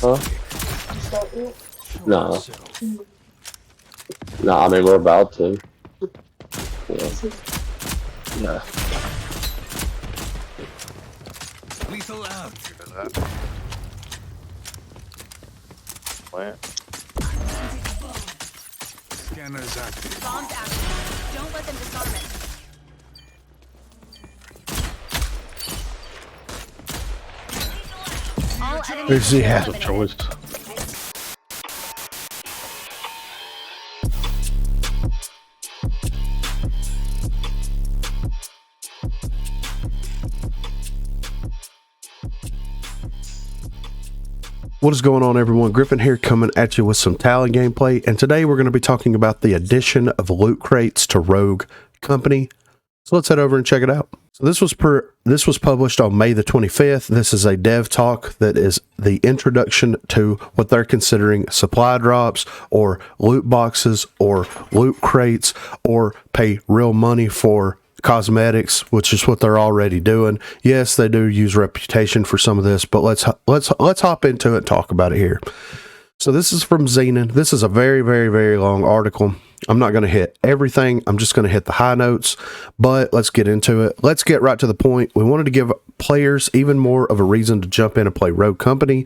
Huh? No. No, I mean, we're about to. Yeah. Yeah. Lethal out. Plant. Scanners active. Bombs active. Don't let them disarm it. All enemies He has a eliminated. choice. What is going on, everyone? Griffin here, coming at you with some Talon gameplay, and today we're going to be talking about the addition of loot crates to Rogue Company. So let's head over and check it out. So this was published on May the 25th. This is a dev talk that is the introduction to what they're considering supply drops or loot boxes or loot crates or pay real money for cosmetics, which is what they're already doing. Yes, they do use reputation for some of this, but let's hop into it and talk about it here. So this is from Xenon. This is a very, very, very long article. I'm not going to hit everything. I'm just going to hit the high notes, but let's get into it. Let's get right to the point. We wanted to give players even more of a reason to jump in and play Rogue Company.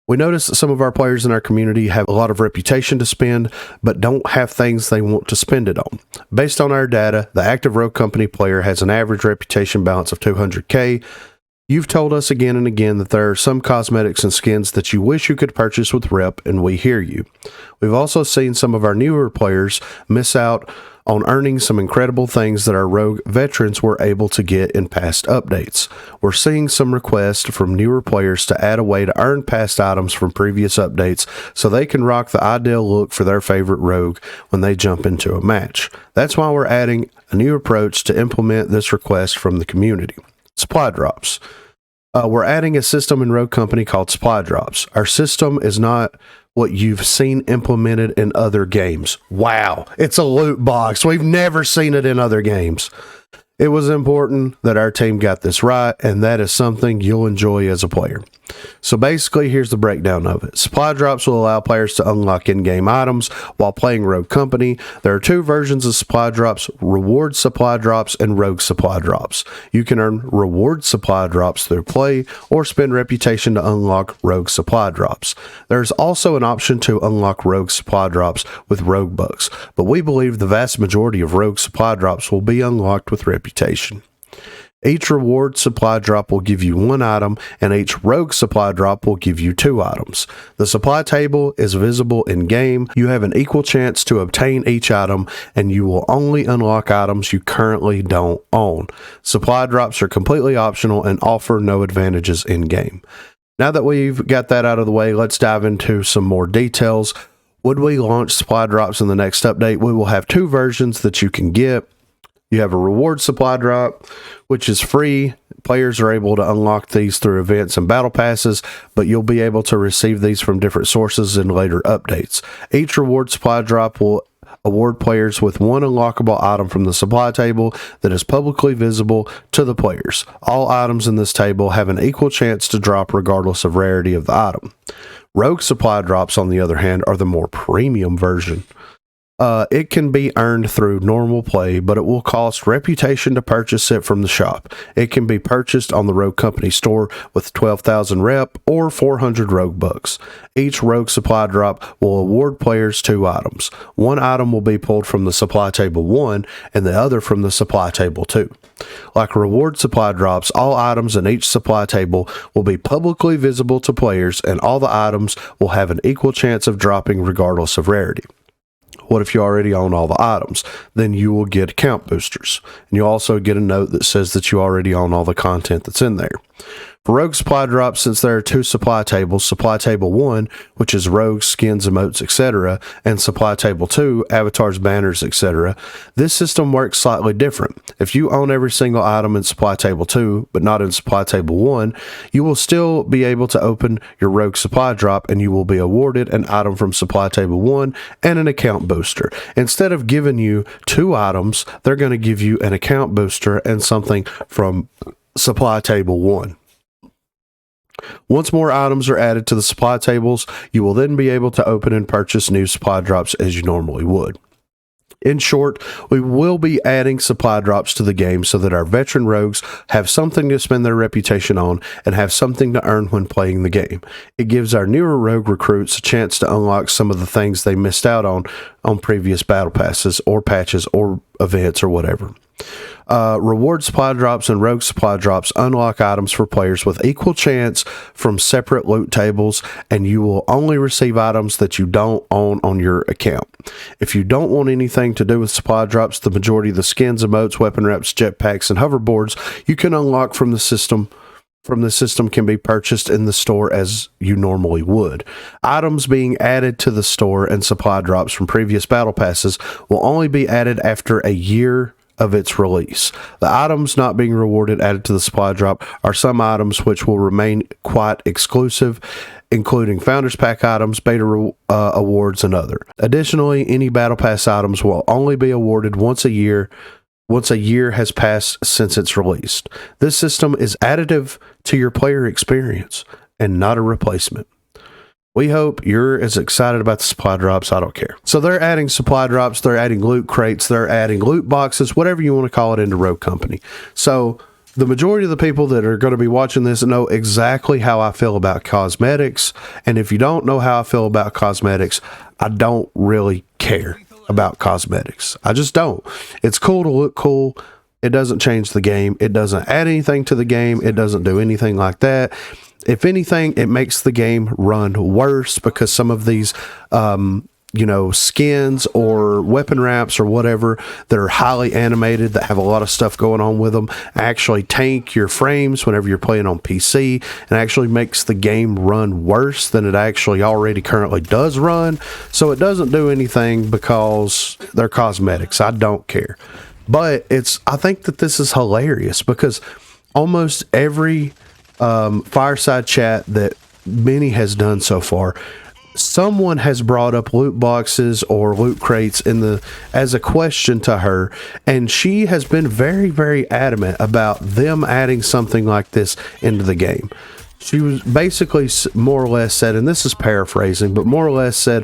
We noticed that some of our players in our community have a lot of reputation to spend, but don't have things they want to spend it on. Based on our data, the active Rogue Company player has an average reputation balance of 200k. You've told us again and again that there are some cosmetics and skins that you wish you could purchase with rep, and we hear you. We've also seen some of our newer players miss out on earning some incredible things that our Rogue veterans were able to get in past updates. We're seeing some requests from newer players to add a way to earn past items from previous updates so they can rock the ideal look for their favorite Rogue when they jump into a match. That's why we're adding a new approach to implement this request from the community. Supply drops. We're adding a system in Rogue Company called supply drops. Our system is not what you've seen implemented in other games. Wow, it's a loot box. We've never seen it in other games. It was important that our team got this right, and that is something you'll enjoy as a player. So basically, here's the breakdown of it. Supply drops will allow players to unlock in-game items while playing Rogue Company. There are two versions of supply drops: reward supply drops and rogue supply drops. You can earn reward supply drops through play or spend reputation to unlock rogue supply drops. There's also an option to unlock rogue supply drops with rogue bucks, but we believe the vast majority of rogue supply drops will be unlocked with reputation. Each reward supply drop will give you one item, and each rogue supply drop will give you two items. The supply table is visible in game. You have an equal chance to obtain each item, and you will only unlock items you currently don't own. Supply drops are completely optional and offer no advantages in game. Now that we've got that out of the way, let's dive into some more details. Would we launch supply drops in the next update? We will have two versions that you can get. You have a reward supply drop, which is free. Players are able to unlock these through events and battle passes, but you'll be able to receive these from different sources in later updates. Each reward supply drop will award players with one unlockable item from the supply table that is publicly visible to the players. All items in this table have an equal chance to drop regardless of rarity of the item. Rogue supply drops, on the other hand, are the more premium version. It can be earned through normal play, but it will cost reputation to purchase it from the shop. It can be purchased on the Rogue Company store with 12,000 rep or 400 rogue bucks. Each rogue supply drop will award players two items. One item will be pulled from the supply table 1 and the other from the supply table 2. Like reward supply drops, all items in each supply table will be publicly visible to players, and all the items will have an equal chance of dropping regardless of rarity. What if you already own all the items? Then you will get account boosters. And you also get a note that says that you already own all the content that's in there. For rogue supply drops, since there are two supply tables, supply table 1, which is rogues, skins, emotes, etc., and supply table 2, avatars, banners, etc., this system works slightly different. If you own every single item in supply table 2, but not in supply table 1, you will still be able to open your rogue supply drop, and you will be awarded an item from supply table 1 and an account booster. Instead of giving you two items, they're going to give you an account booster and something from supply table 1. Once more items are added to the supply tables, you will then be able to open and purchase new supply drops as you normally would. In short, we will be adding supply drops to the game so that our veteran rogues have something to spend their reputation on and have something to earn when playing the game. It gives our newer rogue recruits a chance to unlock some of the things they missed out on previous battle passes or patches or events or whatever. Reward supply drops and rogue supply drops unlock items for players with equal chance from separate loot tables, and you will only receive items that you don't own on your account. If you don't want anything to do with supply drops, the majority of the skins, emotes, weapon reps, jetpacks, and hoverboards you can unlock from the system can be purchased in the store as you normally would. Items being added to the store and supply drops from previous battle passes will only be added after a year of its release. The items not being rewarded added to the supply drop are some items which will remain quite exclusive, including Founders Pack items, beta awards, and other. Additionally, any Battle Pass items will only be awarded once a year has passed since it's released. This system is additive to your player experience and not a replacement. We hope you're as excited about the supply drops. I don't care. So they're adding supply drops, they're adding loot crates, they're adding loot boxes, whatever you want to call it, into Rogue Company. So the majority of the people that are going to be watching this know exactly how I feel about cosmetics. And if you don't know how I feel about cosmetics, I don't really care about cosmetics. I just don't. It's cool to look cool. It doesn't change the game. It doesn't add anything to the game. It doesn't do anything like that. If anything, it makes the game run worse because some of these, skins or weapon wraps or whatever that are highly animated, that have a lot of stuff going on with them, actually tank your frames whenever you're playing on PC and actually makes the game run worse than it actually already currently does run. So it doesn't do anything because they're cosmetics. I don't care. But I think that this is hilarious because almost every fireside chat that Minnie has done so far, someone has brought up loot boxes or loot crates as a question to her, and she has been very, very adamant about them adding something like this into the game. She was basically more or less said, and this is paraphrasing, but more or less said,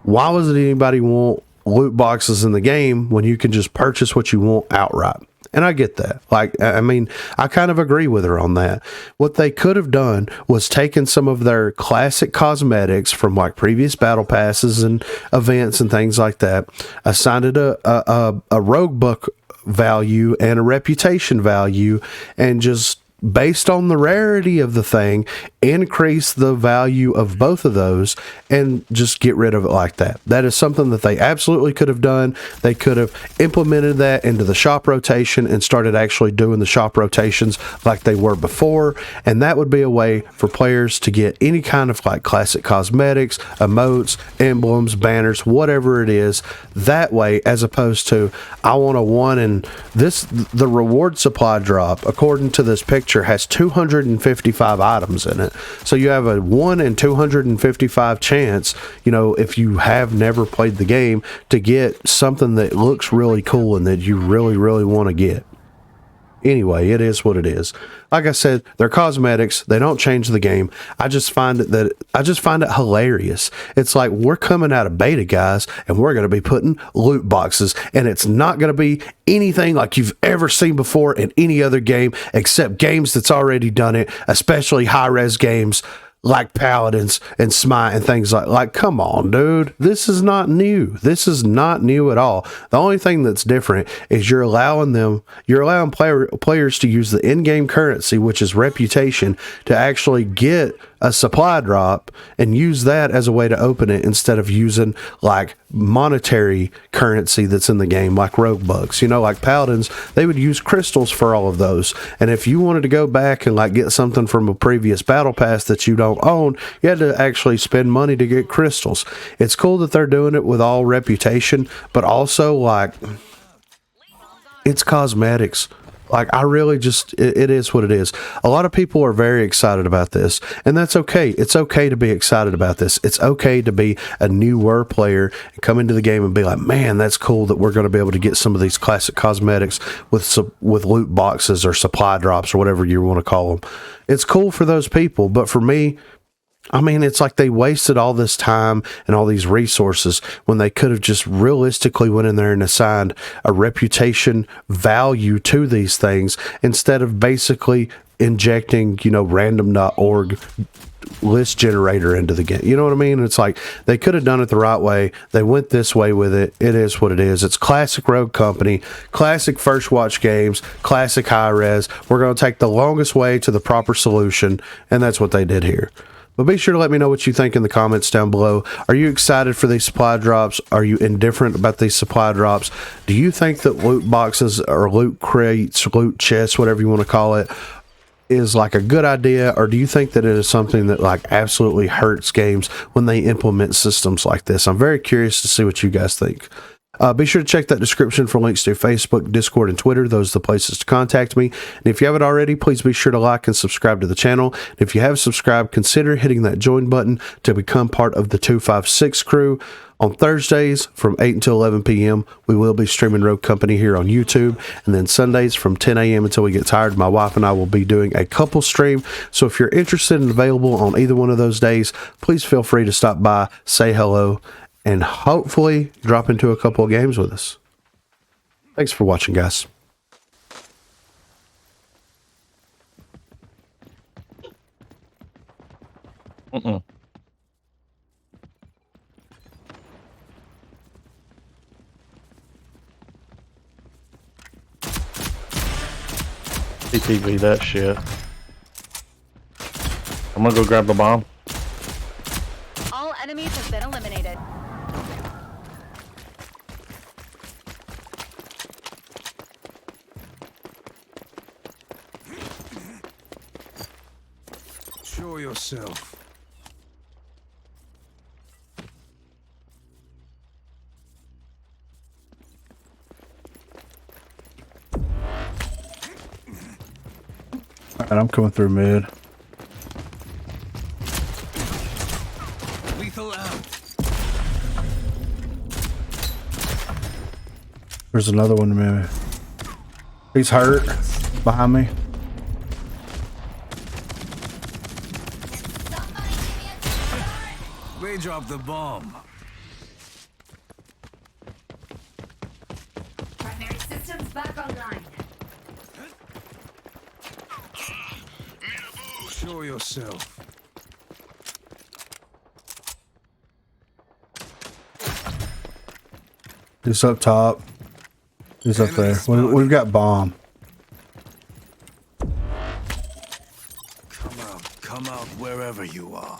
why would anybody want loot boxes in the game when you can just purchase what you want outright? And I get that. I kind of agree with her on that. What they could have done was taken some of their classic cosmetics from like previous battle passes and events and things like that, assigned it a rogue book value and a reputation value, and just based on the rarity of the thing, increase the value of both of those and just get rid of it like that. That is something that they absolutely could have done. They could have implemented that into the shop rotation and started actually doing the shop rotations like they were before. And that would be a way for players to get any kind of like classic cosmetics, emotes, emblems, banners, whatever it is, that way, as opposed to, I want a one and the reward supply drop, according to this picture, has 255 items in it. So you have a 1 in 255 chance, if you have never played the game, to get something that looks really cool and that you really, really want to get. Anyway, it is what it is. Like I said, they're cosmetics. They don't change the game. I just find it hilarious. It's like, we're coming out of beta, guys, and we're going to be putting loot boxes, and it's not going to be anything like you've ever seen before in any other game except games that's already done it, especially high-res games like Paladins and Smite and things like, come on, dude. This is not new. This is not new at all. The only thing that's different is you're allowing players to use the in-game currency, which is reputation, to actually get a supply drop and use that as a way to open it instead of using like monetary currency that's in the game, like rogue bucks. Like Paladins, they would use crystals for all of those. And if you wanted to go back and like get something from a previous battle pass that you don't own, you had to actually spend money to get crystals. It's cool that they're doing it with all reputation, but also like, it's cosmetics. Like, I really just, it is what it is. A lot of people are very excited about this, and that's okay. It's okay to be excited about this. It's okay to be a newer player and come into the game and be like, man, that's cool that we're going to be able to get some of these classic cosmetics with loot boxes or supply drops or whatever you want to call them. It's cool for those people, but for me, I mean, it's like they wasted all this time and all these resources when they could have just realistically went in there and assigned a reputation value to these things instead of basically injecting, random.org list generator into the game. You know what I mean? It's like they could have done it the right way. They went this way with it. It is what it is. It's classic Rogue Company, classic First Watch games, classic high res. We're going to take the longest way to the proper solution, and that's what they did here. But be sure to let me know what you think in the comments down below. Are you excited for these supply drops? Are you indifferent about these supply drops? Do you think that loot boxes or loot crates, loot chests, whatever you want to call it, is like a good idea? Or do you think that it is something that like absolutely hurts games when they implement systems like this? I'm very curious to see what you guys think. Be sure to check that description for links to Facebook, Discord, and Twitter. Those are the places to contact me. And if you haven't already, please be sure to like and subscribe to the channel. And if you have subscribed, consider hitting that join button to become part of the 256 crew. On Thursdays from 8 until 11 p.m., we will be streaming Rogue Company here on YouTube. And then Sundays from 10 a.m. until we get tired, my wife and I will be doing a couple stream. So if you're interested and available on either one of those days, please feel free to stop by, say hello, and hopefully drop into a couple of games with us. Thanks for watching, guys. CTV that shit. I'm gonna go grab the bomb. All enemies have been eliminated. Show yourself. Alright, I'm coming through mid. Lethal out. There's another one, maybe. He's hurt behind me. They dropped the bomb. Primary systems back online. Show yourself. He's up top. He's up there. We've got bomb. Come out wherever you are.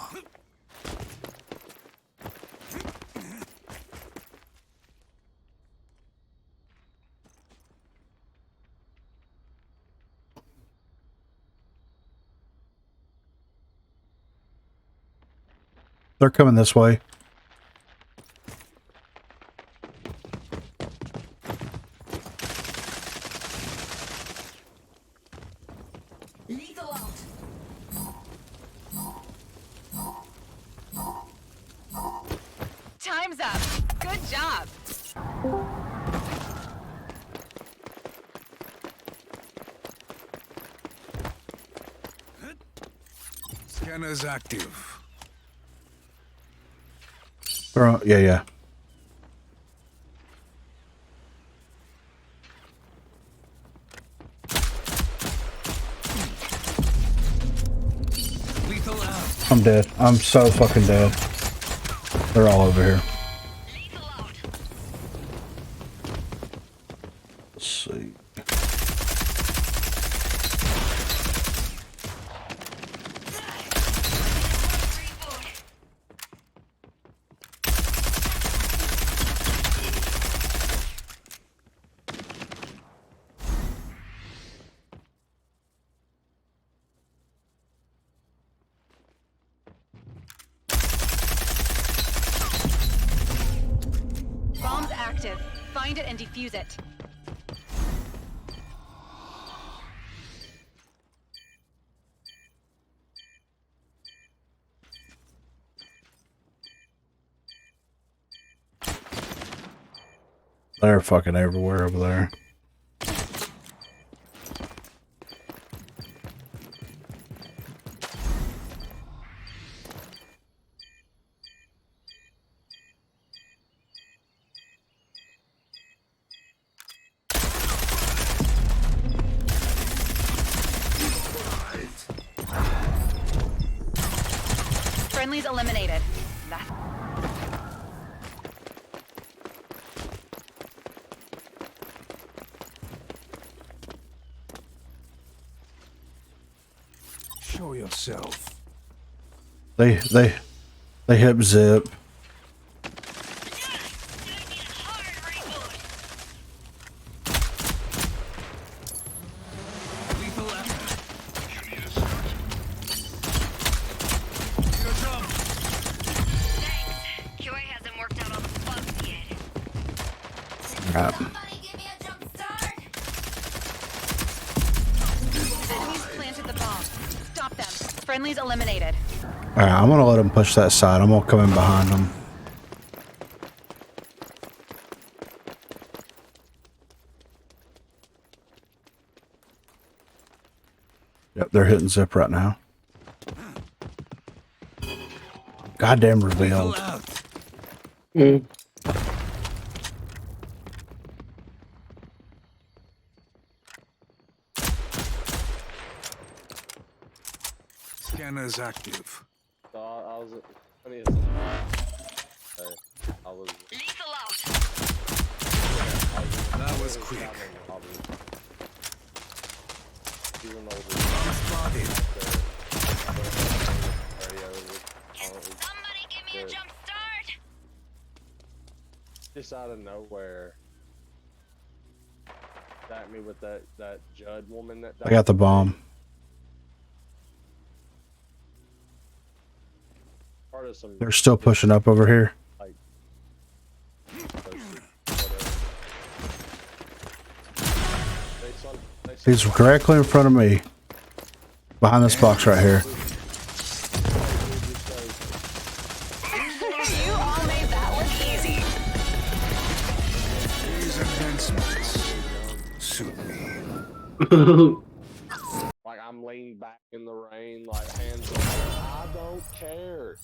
They're coming this way. Lethal out. Time's up. Good job. Scanner's active. Yeah. Lethal out. I'm dead. I'm so fucking dead. They're all over here. Lethal out. Let's see. Bomb's active. Find it and defuse it. They're fucking everywhere over there. Friendlies eliminated. Show yourself. They hip zip. Lethal effort. QA hasn't worked out all the bugs yet. Right. Somebody give me a jump start. Enemies planted the bomb. Stop them. Friendlies eliminated. Alright, I'm gonna let them push that side. I'm gonna come in behind them. Yep, they're hitting zip right now. Goddamn revealed. Lethal out. Mm. Scanners active. So I was funny as I was Lethal out. That was quick. even Spotted. Somebody give me a jump start. just out of nowhere. At me with that Judd woman that I got the bomb. part of some. They're still pushing up over here. Like, He's directly in front of me. Behind this box right here. You all made that look easy. These advancements suit me. like I'm laying back in the rain, like hands up. I don't care.